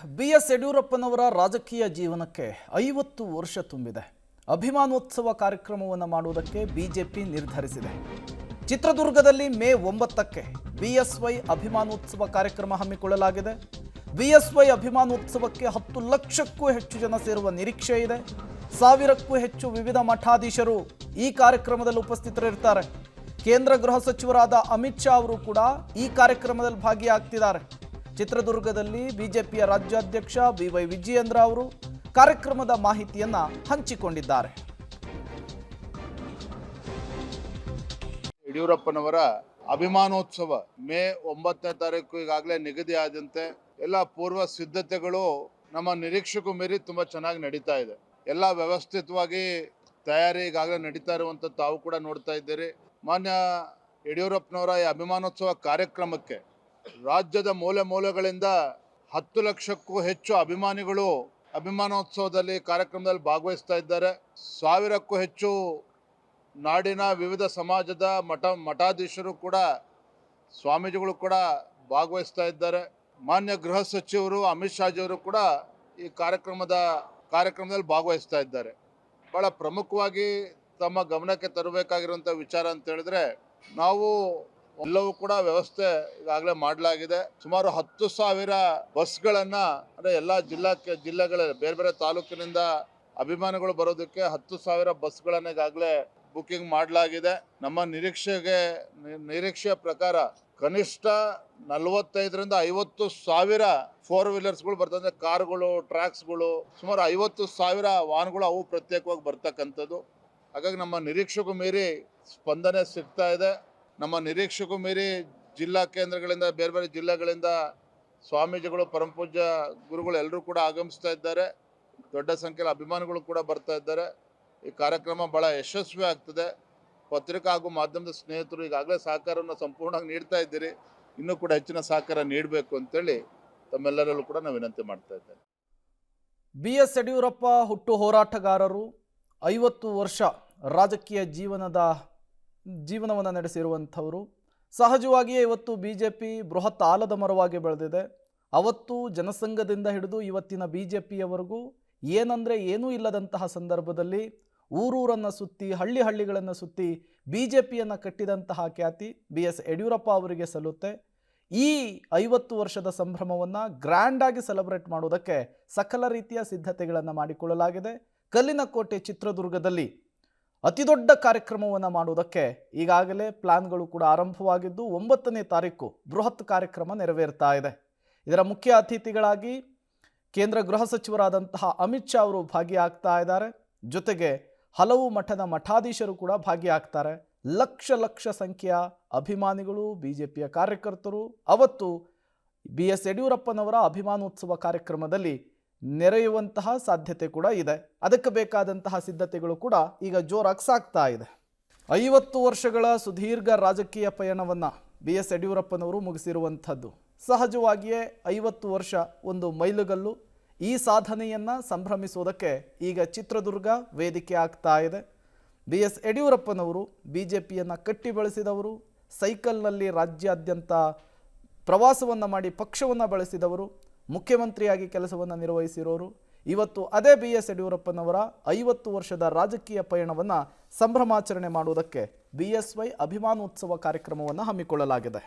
BS ಯಡಿಯೂರಪ್ಪನವರ ರಾಜಕೀಯ ಜೀವನಕ್ಕೆ 50 ವರ್ಷ ತುಂಬಿದೆ. ಅಭಿಮಾನೋತ್ಸವ ಕಾರ್ಯಕ್ರಮವನ್ನು ಮಾಡುವುದಕ್ಕೆ ಬಿಜೆಪಿ ನಿರ್ಧರಿಸಿದೆ. ಚಿತ್ರದುರ್ಗದಲ್ಲಿ ಮೇ 9ಕ್ಕೆ BSY ಅಭಿಮಾನೋತ್ಸವ ಕಾರ್ಯಕ್ರಮ ಹಮ್ಮಿಕೊಳ್ಳಲಾಗಿದೆ. BSY ಅಭಿಮಾನೋತ್ಸವಕ್ಕೆ 10 ಲಕ್ಷಕ್ಕೂ ಹೆಚ್ಚು ಜನ ಸೇರುವ ನಿರೀಕ್ಷೆ ಇದೆ. 1000ಕ್ಕೂ ಹೆಚ್ಚು ವಿವಿಧ ಮಠಾಧೀಶರು ಈ ಕಾರ್ಯಕ್ರಮದಲ್ಲಿ ಉಪಸ್ಥಿತರಿರ್ತಾರೆ. ಕೇಂದ್ರ ಗೃಹ ಸಚಿವರಾದ ಅಮಿತ್ ಶಾ ಅವರು ಕೂಡ ಈ ಕಾರ್ಯಕ್ರಮದಲ್ಲಿ ಭಾಗಿಯಾಗ್ತಿದ್ದಾರೆ. ಚಿತ್ರದುರ್ಗದಲ್ಲಿ ಬಿಜೆಪಿಯ ರಾಜ್ಯಾಧ್ಯಕ್ಷ BY ವಿಜಯೇಂದ್ರ ಅವರು ಕಾರ್ಯಕ್ರಮದ ಮಾಹಿತಿಯನ್ನ ಹಂಚಿಕೊಂಡಿದ್ದಾರೆ. ಯಡಿಯೂರಪ್ಪನವರ ಅಭಿಮಾನೋತ್ಸವ ಮೇ 9ನೇ ತಾರೀಕು ಈಗಾಗಲೇ ನಿಗದಿಯಾದಂತೆ ಎಲ್ಲ ಪೂರ್ವ ಸಿದ್ಧತೆಗಳು ನಮ್ಮ ನಿರೀಕ್ಷೆಗೂ ಮೀರಿ ತುಂಬಾ ಚೆನ್ನಾಗಿ ನಡೀತಾ ಇದೆ. ಎಲ್ಲ ವ್ಯವಸ್ಥಿತವಾಗಿ ತಯಾರಿ ಈಗಾಗಲೇ ನಡೀತಾ ಇರುವಂತ ತಾವು ಕೂಡ ನೋಡ್ತಾ ಇದ್ದೀರಿ. ಮಾನ್ಯ ಯಡಿಯೂರಪ್ಪನವರ ಈ ಅಭಿಮಾನೋತ್ಸವ ಕಾರ್ಯಕ್ರಮಕ್ಕೆ ರಾಜ್ಯದ ಮೂಲೆ ಮೂಲೆಗಳಿಂದ 10 ಲಕ್ಷಕ್ಕೂ ಹೆಚ್ಚು ಅಭಿಮಾನಿಗಳು ಅಭಿಮಾನೋತ್ಸವದಲ್ಲಿ ಕಾರ್ಯಕ್ರಮದಲ್ಲಿ ಭಾಗವಹಿಸ್ತಾ ಇದ್ದಾರೆ. 1000ಕ್ಕೂ ಹೆಚ್ಚು ನಾಡಿನ ವಿವಿಧ ಸಮಾಜದ ಮಠಾಧೀಶರು ಕೂಡ ಸ್ವಾಮೀಜಿಗಳು ಕೂಡ ಭಾಗವಹಿಸ್ತಾ ಇದ್ದಾರೆ. ಮಾನ್ಯ ಗೃಹ ಸಚಿವರು ಅಮಿತ್ ಶಾಜಿಯವರು ಕೂಡ ಈ ಕಾರ್ಯಕ್ರಮದಲ್ಲಿ ಭಾಗವಹಿಸ್ತಾ ಇದ್ದಾರೆ. ಬಹಳ ಪ್ರಮುಖವಾಗಿ ತಮ್ಮ ಗಮನಕ್ಕೆ ತರಬೇಕಾಗಿರುವಂಥ ವಿಚಾರ ಅಂತ ಹೇಳಿದ್ರೆ, ನಾವು ಎಲ್ಲವೂ ಕೂಡ ವ್ಯವಸ್ಥೆ ಈಗಾಗಲೇ ಮಾಡಲಾಗಿದೆ. ಸುಮಾರು 10,000 ಬಸ್ಗಳನ್ನ ಅಂದರೆ ಎಲ್ಲ ಜಿಲ್ಲೆಗಳ ಬೇರೆ ಬೇರೆ ತಾಲೂಕಿನಿಂದ ಅಭಿಮಾನಿಗಳು ಬರೋದಕ್ಕೆ 10,000 ಬಸ್ಗಳನ್ನ ಈಗಾಗಲೇ ಬುಕಿಂಗ್ ಮಾಡಲಾಗಿದೆ. ನಮ್ಮ ನಿರೀಕ್ಷೆಯ ಪ್ರಕಾರ ಕನಿಷ್ಠ 45ರಿಂದ 50,000 4 ವೀಲರ್ಸ್ಗಳು ಬರ್ತದೆ. ಕಾರ್ಗಳು, ಟ್ರ್ಯಾಕ್ಸ್ಗಳು, ಸುಮಾರು 50,000 ವಾಹನಗಳು ಅವು ಪ್ರತ್ಯೇಕವಾಗಿ ಬರ್ತಕ್ಕಂಥದ್ದು. ಹಾಗಾಗಿ ನಮ್ಮ ನಿರೀಕ್ಷೆಗೂ ಮೀರಿ ಸ್ಪಂದನೆ ಸಿಗ್ತಾ ಇದೆ. ನಮ್ಮ ನಿರೀಕ್ಷೆಗೂ ಮೀರಿ ಜಿಲ್ಲಾ ಕೇಂದ್ರಗಳಿಂದ ಬೇರೆ ಬೇರೆ ಜಿಲ್ಲೆಗಳಿಂದ ಸ್ವಾಮೀಜಿಗಳು, ಪರಮಪೂಜ್ಯ ಗುರುಗಳು ಎಲ್ಲರೂ ಕೂಡ ಆಗಮಿಸ್ತಾ ಇದ್ದಾರೆ. ದೊಡ್ಡ ಸಂಖ್ಯೆಯಲ್ಲಿ ಅಭಿಮಾನಿಗಳು ಕೂಡ ಬರ್ತಾ ಇದ್ದಾರೆ. ಈ ಕಾರ್ಯಕ್ರಮ ಬಹಳ ಯಶಸ್ವಿ ಆಗ್ತದೆ. ಪತ್ರಿಕಾ ಹಾಗೂ ಮಾಧ್ಯಮದ ಸ್ನೇಹಿತರು ಈಗಾಗಲೇ ಸಹಕಾರವನ್ನು ಸಂಪೂರ್ಣವಾಗಿ ನೀಡ್ತಾ ಇದ್ದೀರಿ. ಇನ್ನೂ ಕೂಡ ಹೆಚ್ಚಿನ ಸಹಕಾರ ನೀಡಬೇಕು ಅಂತೇಳಿ ತಮ್ಮೆಲ್ಲರಲ್ಲೂ ಕೂಡ ನಾವು ವಿನಂತಿ ಮಾಡ್ತಾ ಇದ್ದೇನೆ. BS ಯಡಿಯೂರಪ್ಪ ಹುಟ್ಟು ಹೋರಾಟಗಾರರು, 50 ವರ್ಷ ರಾಜಕೀಯ ಜೀವನವನ್ನು ನಡೆಸಿರುವಂಥವರು. ಸಹಜವಾಗಿಯೇ ಇವತ್ತು ಬಿಜೆಪಿ ಬೃಹತ್ ಆಲದ ಮರವಾಗಿ ಬೆಳೆದಿದೆ. ಅವತ್ತು ಜನಸಂಘದಿಂದ ಹಿಡಿದು ಇವತ್ತಿನ ಬಿಜೆಪಿಯವರೆಗೂ ಏನಂದರೆ ಏನೂ ಇಲ್ಲದಂತಹ ಸಂದರ್ಭದಲ್ಲಿ ಊರೂರನ್ನು ಸುತ್ತಿ, ಹಳ್ಳಿಗಳನ್ನು ಸುತ್ತಿ ಬಿಜೆಪಿಯನ್ನು ಕಟ್ಟಿದಂತಹ ಖ್ಯಾತಿ BS ಯಡಿಯೂರಪ್ಪ ಅವರಿಗೆ ಸಲ್ಲುತ್ತೆ. ಈ 50 ವರ್ಷದ ಸಂಭ್ರಮವನ್ನು ಗ್ರ್ಯಾಂಡಾಗಿ ಸೆಲೆಬ್ರೇಟ್ ಮಾಡೋದಕ್ಕೆ ಸಕಲ ರೀತಿಯ ಸಿದ್ಧತೆಗಳನ್ನು ಮಾಡಿಕೊಳ್ಳಲಾಗಿದೆ. ಕಲ್ಲಿನ ಕೋಟೆ ಚಿತ್ರದುರ್ಗದಲ್ಲಿ ಅತಿ ದೊಡ್ಡ ಕಾರ್ಯಕ್ರಮವನ್ನು ಮಾಡುವುದಕ್ಕೆ ಈಗಾಗಲೇ ಪ್ಲಾನ್ಗಳು ಕೂಡ ಆರಂಭವಾಗಿದ್ದು 9ನೇ ತಾರೀಕು ಬೃಹತ್ ಕಾರ್ಯಕ್ರಮ ನೆರವೇರ್ತಾ ಇದೆ. ಇದರ ಮುಖ್ಯ ಅತಿಥಿಗಳಾಗಿ ಕೇಂದ್ರ ಗೃಹ ಸಚಿವರಾದಂತಹ ಅಮಿತ್ ಶಾ ಅವರು ಭಾಗಿಯಾಗ್ತಾ ಇದ್ದಾರೆ. ಜೊತೆಗೆ ಹಲವು ಮಠದ ಮಠಾಧೀಶರು ಕೂಡ ಭಾಗಿಯಾಗ್ತಾರೆ. ಲಕ್ಷ ಸಂಖ್ಯೆಯ ಅಭಿಮಾನಿಗಳು, ಬಿಜೆಪಿಯ ಕಾರ್ಯಕರ್ತರು ಅವತ್ತು BS ಯಡಿಯೂರಪ್ಪನವರ ಅಭಿಮಾನೋತ್ಸವ ಕಾರ್ಯಕ್ರಮದಲ್ಲಿ ನೆರೆಯುವಂತಹ ಸಾಧ್ಯತೆ ಕೂಡ ಇದೆ. ಅದಕ್ಕೆ ಬೇಕಾದಂತಹ ಸಿದ್ಧತೆಗಳು ಕೂಡ ಈಗ ಜೋರಾಗಿ ಸಾಗ್ತಾ ಇದೆ. 50 ವರ್ಷಗಳ ಸುದೀರ್ಘ ರಾಜಕೀಯ ಪಯಣವನ್ನು BS ಯಡಿಯೂರಪ್ಪನವರು ಮುಗಿಸಿರುವಂಥದ್ದು. ಸಹಜವಾಗಿಯೇ 50 ವರ್ಷ ಒಂದು ಮೈಲುಗಲ್ಲು. ಈ ಸಾಧನೆಯನ್ನು ಸಂಭ್ರಮಿಸೋದಕ್ಕೆ ಈಗ ಚಿತ್ರದುರ್ಗ ವೇದಿಕೆ ಆಗ್ತಾ ಇದೆ. BS ಯಡಿಯೂರಪ್ಪನವರು ಬಿಜೆಪಿಯನ್ನು ಕಟ್ಟಿ ಬೆಳೆಸಿದವರು. ಸೈಕಲ್ನಲ್ಲಿ ರಾಜ್ಯಾದ್ಯಂತ ಪ್ರವಾಸವನ್ನು ಮಾಡಿ ಪಕ್ಷವನ್ನು ಬೆಳೆಸಿದವರು. ಮುಖ್ಯಮಂತ್ರಿಯಾಗಿ ಕೆಲಸವನ್ನು ನಿರ್ವಹಿಸಿರೋರು. ಇವತ್ತು ಅದೇ BS ಯಡಿಯೂರಪ್ಪನವರ 50 ವರ್ಷದ ರಾಜಕೀಯ ಪಯಣವನ್ನು ಸಂಭ್ರಮಾಚರಣೆ ಮಾಡುವುದಕ್ಕೆ BSY ಅಭಿಮಾನೋತ್ಸವ ಕಾರ್ಯಕ್ರಮವನ್ನು ಹಮ್ಮಿಕೊಳ್ಳಲಾಗಿದೆ.